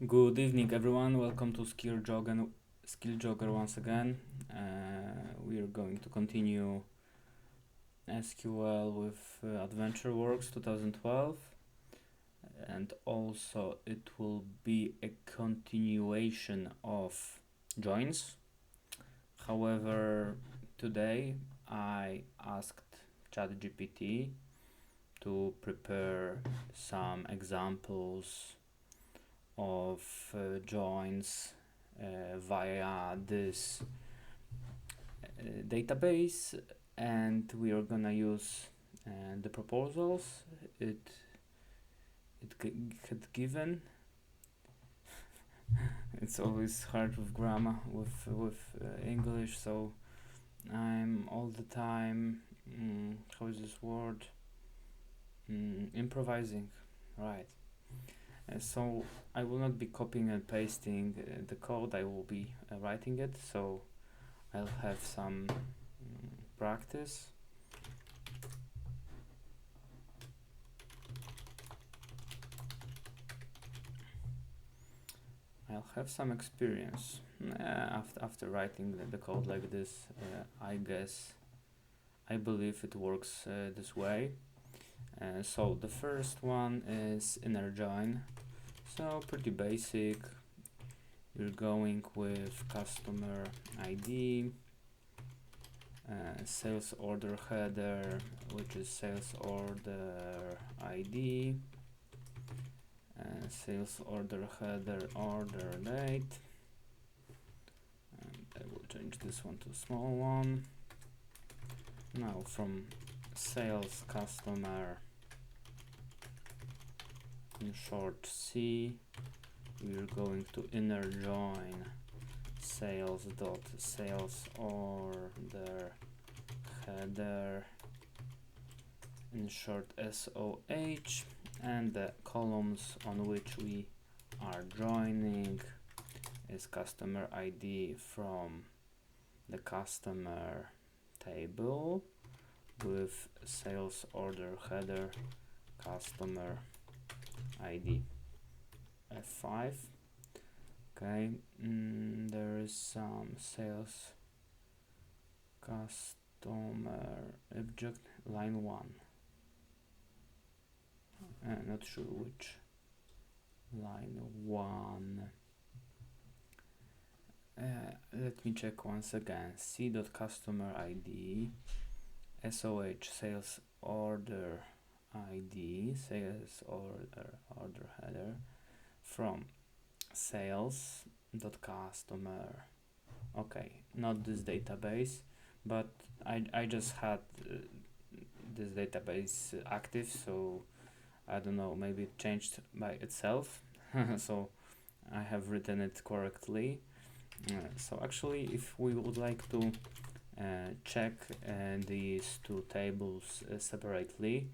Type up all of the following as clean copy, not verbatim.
Good evening, everyone. Welcome to Skill Jogger once again. We are going to continue SQL with AdventureWorks 2012, and also it will be a continuation of joins. However, today I asked ChatGPT to prepare some examples of joins via this database, and we are gonna use the proposals it had given. It's always hard with grammar with English, so I'm all the time how is this word, improvising, right? So I will not be copying and pasting the code, I will be writing it, so I'll have some practice. I'll have some experience after writing the code like this. I believe it works this way. So the first one is inner join. So pretty basic. You're going with customer ID, sales order header, which is sales order ID, sales order header order date, and I will change this one to a small one. Now from sales customer, in short C, we're going to inner join sales order header, in short SOH, and the columns on which we are joining is customer ID from the customer table with sales order header customer ID. F5. Okay, there is some sales customer object line 1. Not sure which line 1. Let me check once again. C.customer ID, SOH sales order ID, sales order header from sales.customer. Okay, not this database, but I just had this database active, so I don't know, maybe it changed by itself. So I have written it correctly. So actually, if we would like to check these two tables separately,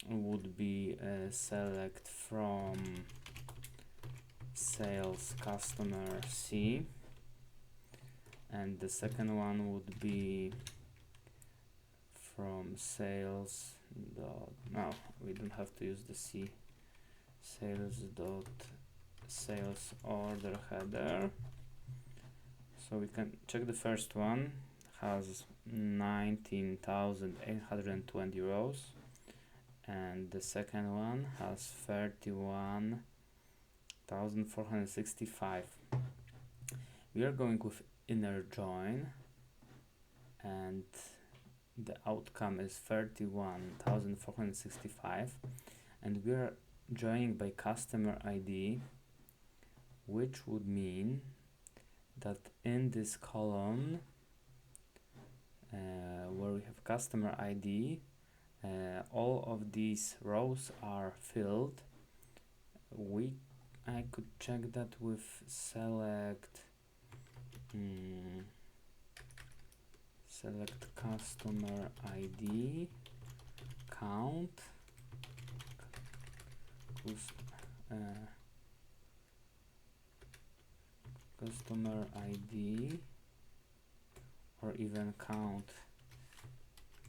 would be select from sales customer C, and the second one would be from sales dot, no, we don't have to use the C, sales order header. So we can check the first one, has 19,820 rows, and the second one has 31,465. We are going with inner join, and the outcome is 31,465, and we are joining by customer ID, which would mean that in this column where we have customer ID, all of these rows are filled. I could check that with select customer ID count customer ID, or even count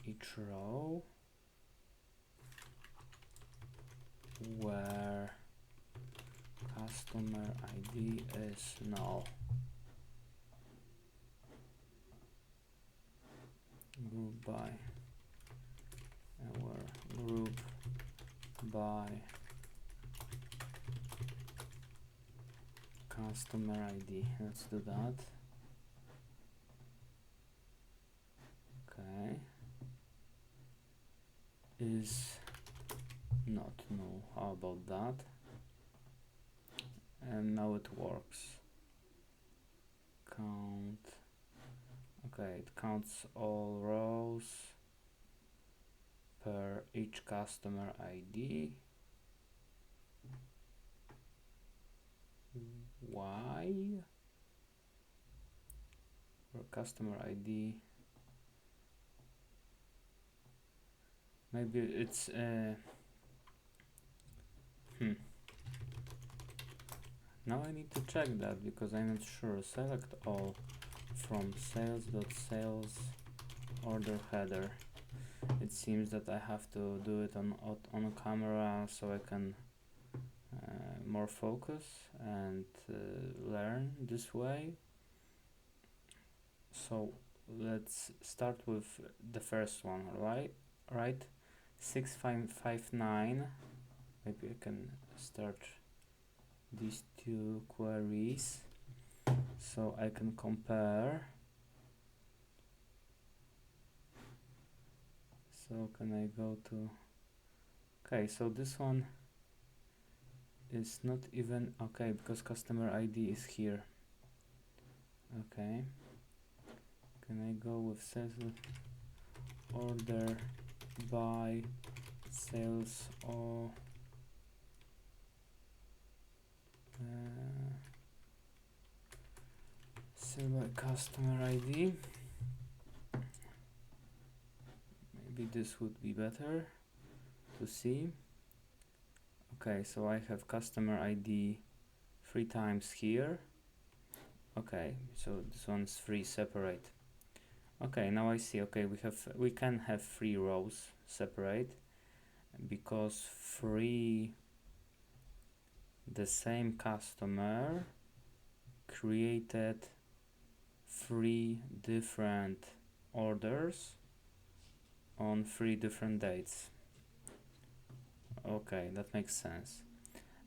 each row where customer ID is null. Group by our group by customer ID. Let's do that. Okay. Is not null. How about that? And now it works. Count. Okay, it counts all rows per each customer ID. Why? For customer ID. Maybe it's Now I need to check that because I'm not sure. Select all from sales.sales order header. It seems that I have to do it on camera so I can more focus and learn this way. So let's start with the first one, right? 6559. Maybe I can start these two queries so I can compare. So can I go to, okay, so this one is not even okay because customer ID is here. Okay, can I go with sales order by sales or sell by customer ID? Maybe this would be better to see. Okay, so I have customer ID 3 times here. Okay, so this one's 3 separate. Okay, now I see. Okay, we can have 3 rows separate because the same customer created 3 different orders on 3 different dates. Okay, that makes sense.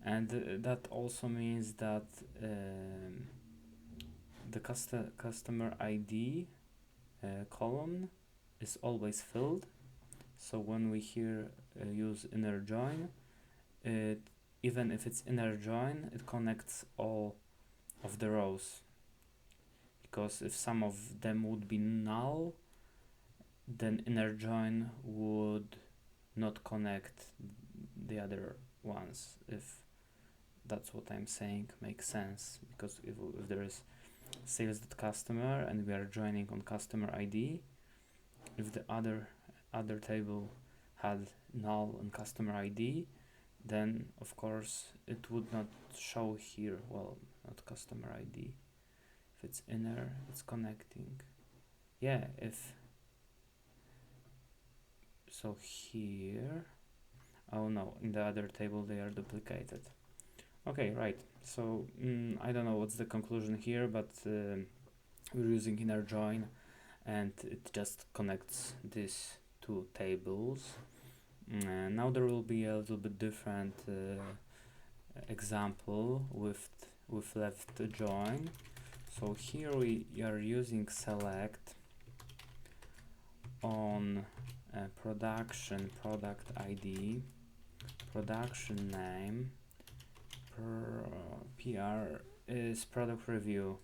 And that also means that the customer ID column is always filled. So when we here use inner join, even if it's inner join, it connects all of the rows. Because if some of them would be null, then inner join would not connect the other ones, if that's what I'm saying makes sense. Because if there is sales.customer and we are joining on customer ID, if the other table had null and customer ID, then of course it would not show here. Well, not customer ID. If it's inner, it's connecting. Yeah, if so here, oh no, in the other table they are duplicated. Okay, right. So I don't know what's the conclusion here, but we're using inner join and it just connects these 2 tables. Now there will be a little bit different example with left join. So here we are using select on production product ID, production name, PR is product review.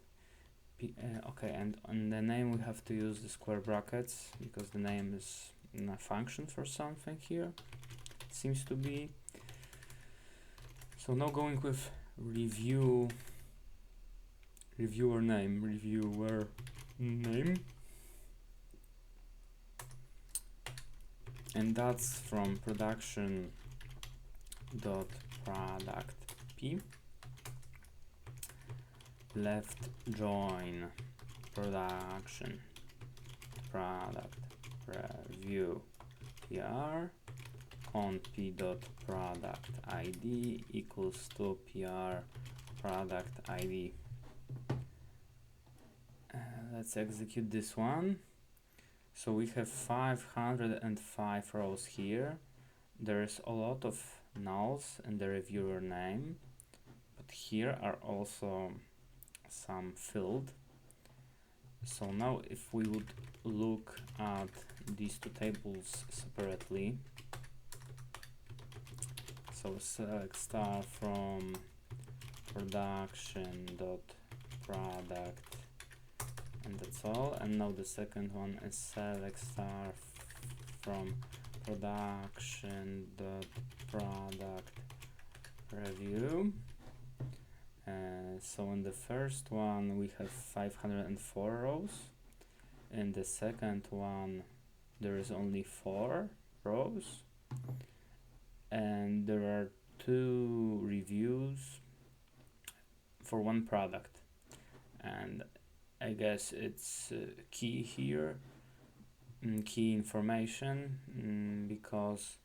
Okay, and on the name we have to use the square brackets because the name is a function for something here, seems to be. So now going with reviewer name, and that's from production dot product p, left join production product review PR on p dot product ID equals to PR product ID. Let's execute this one. So we have 505 rows here. There's a lot of nulls in the reviewer name, but here are also some filled. So now if we would look at these two tables separately, so select star from production dot product, and that's all. And now the second one is select star from production dot product review. So in the first one we have 504 rows. In the second one there is only 4 rows, and there are 2 reviews for one product. And I guess it's key here, key information, because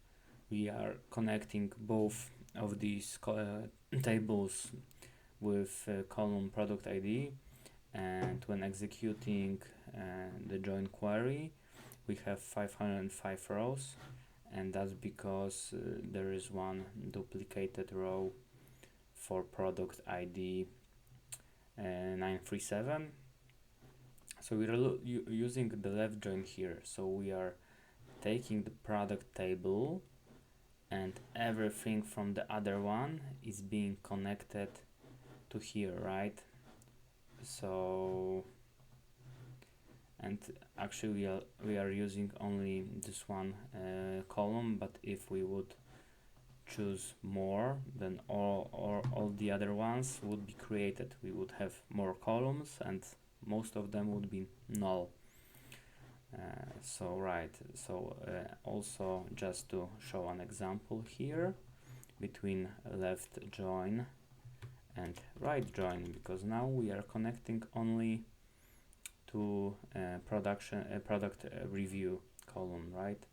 we are connecting both of these tables with column product ID, and when executing the join query we have 505 rows, and that's because there is one duplicated row for product ID 937. So we are using the left join here, so we are taking the product table and everything from the other one is being connected to here, right? So, and actually we are using only this one column, but if we would choose more, then all the other ones would be created. We would have more columns and most of them would be null. Also just to show an example here between left join and right join, because now we are connecting only to product review column, right?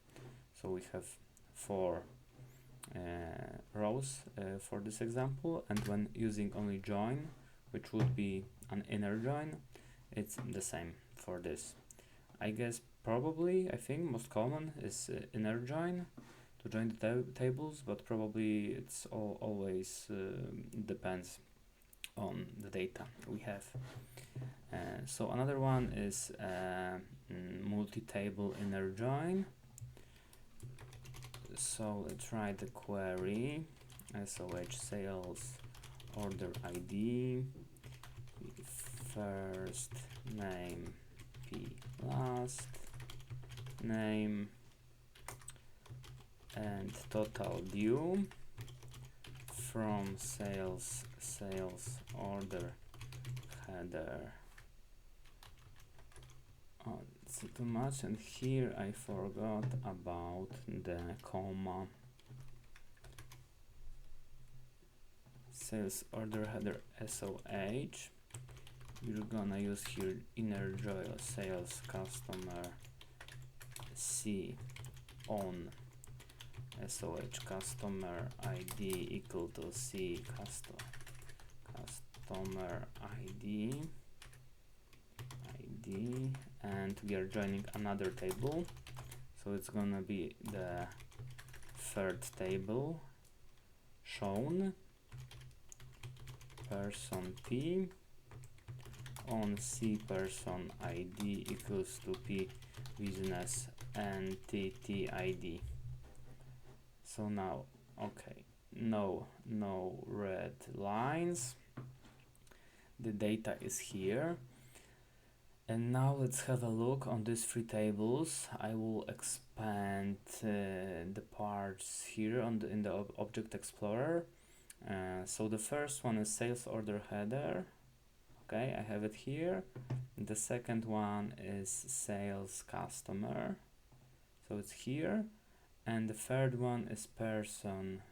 So we have 4 rows for this example, and when using only join, which would be an inner join, it's the same for this. I guess I think most common is inner join to join the tables, but probably it's always depends on the data we have. So another one is multi-table inner join. So let's write the query SOH sales order ID first name P last name and total due from sales order header. Oh, it's too much, and here I forgot about the comma. Sales order header SOH. We're gonna use here inner join sales customer C on SOH customer ID equal to C customer ID, and we are joining another table, so it's gonna be the third table shown person P on C person ID equals to P business entity ID. So now, okay, no red lines, the data is here. And now let's have a look on these 3 tables. I will expand the parts here in the Object Explorer. So the first one is sales order header. Okay, I have it here. The second one is sales customer, so it's here. And the third one is person,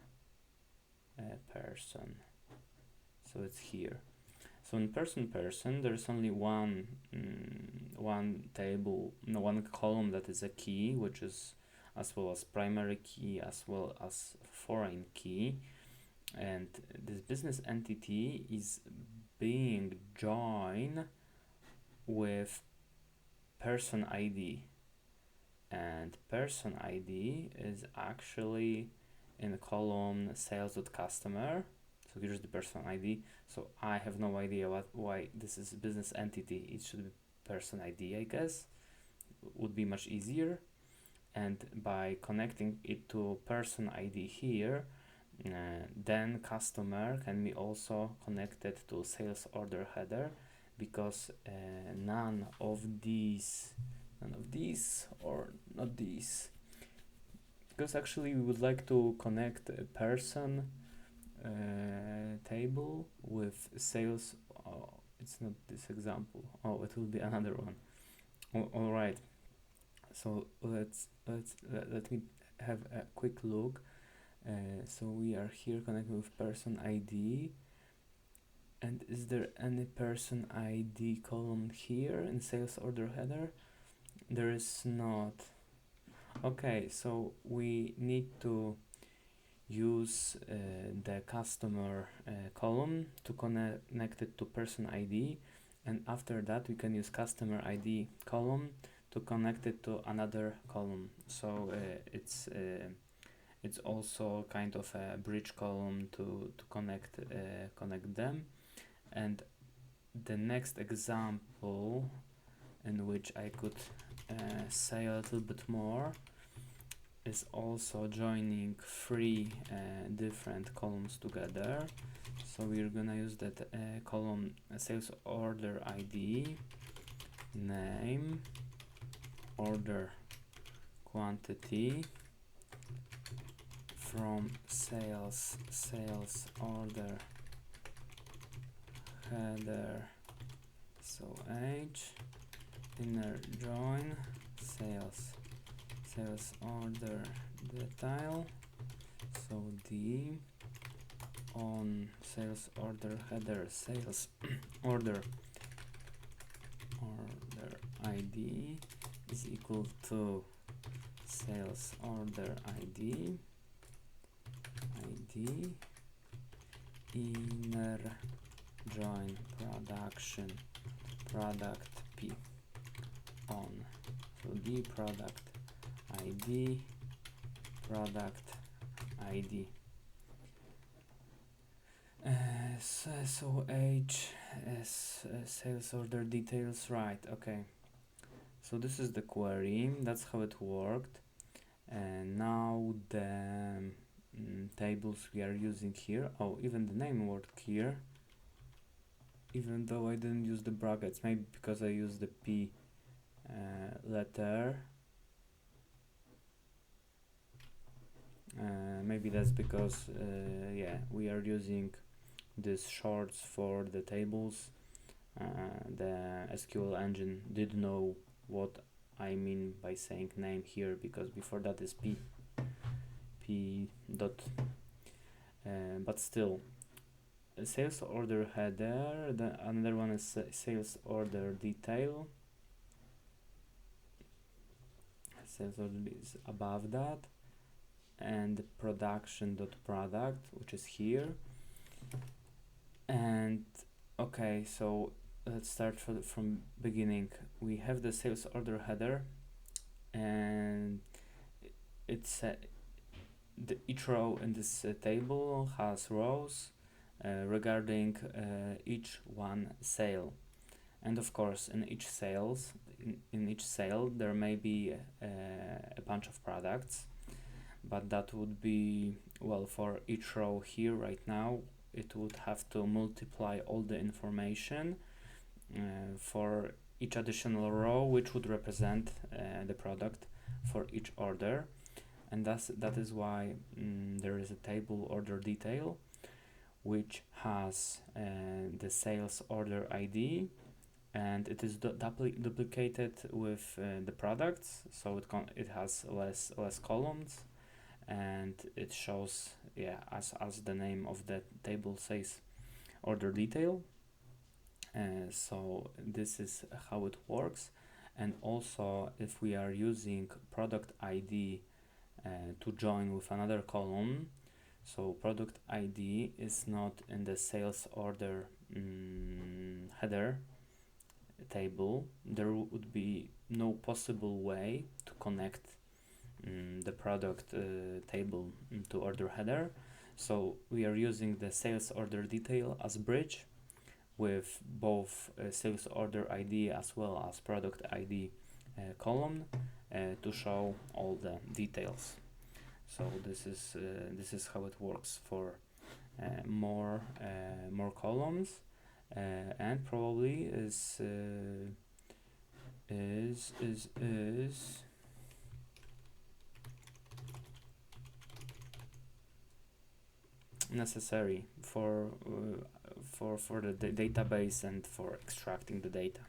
so it's here. So in person, there's only one column that is a key, which is as well as primary key as well as foreign key. and this business entity is being joined with person ID, and person ID is actually in the column sales.customer. So here's the person ID. So I have no idea why this is business entity. It should be person ID, I guess. Would be much easier. And by connecting it to person ID here, then customer can be also connected to sales order header, because none of these or not these, because actually we would like to connect a person table with sales. Oh, it's not this example. Oh, it will be another one. All right. So let me have a quick look. So we are here connecting with person ID. And is there any person ID column here in sales order header? There is not. Okay, so we need to use the customer column to connect it to person ID, and after that we can use customer ID column to connect it to another column. So it's also kind of a bridge column to connect them. And the next example in which I could say a little bit more is also joining three different columns together. So we're gonna use that column sales order ID, name, order quantity, from sales order header, so H, inner join sales order detail, so D, on sales order header sales order ID is equal to sales order ID inner join product P on, so D product ID so H is sales order details, right? Okay, so this is the query, that's how it worked. And now the tables we are using here, oh, even the name worked here, even though I didn't use the brackets, maybe because I used the P letter. Maybe that's because yeah, we are using these shorts for the tables. The SQL engine did know what I mean by saying name here, because before that is P dot, but still, sales order header, another one is sales order detail. Sales order is above that, and production dot product, which is here. And okay, so let's start from beginning. We have the sales order header, and it's each row in this table has rows regarding each one sale, and of course in each sale there may be a bunch of products, but that would be, well, for each row here right now it would have to multiply all the information for each additional row, which would represent the product for each order. And that is why there is a table order detail, which has the sales order ID, and it is duplicated with the products, so it has less columns, and it shows, yeah, as the name of the table says, order detail. So this is how it works. And also, if we are using product ID to join with another column, So product ID is not in the sales order header table. There would be no possible way to connect the product table to order header. So we are using the sales order detail as bridge with both sales order ID as well as product ID column to show all the details. So this is how it works for more columns, and probably is necessary for the database and for extracting the data.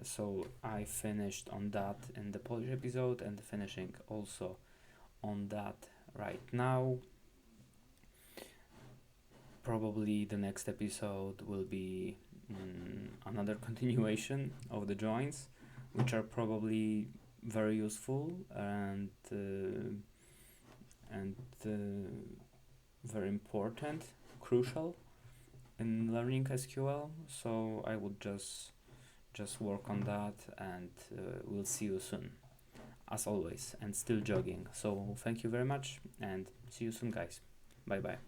So I finished on that in the Polish episode and finishing also on that right now. Probably the next episode will be another continuation of the joins, which are probably very useful and very important, crucial in learning SQL. So I would just work on that, and we'll see you soon, as always, and still jogging. So thank you very much, and see you soon, guys. Bye bye.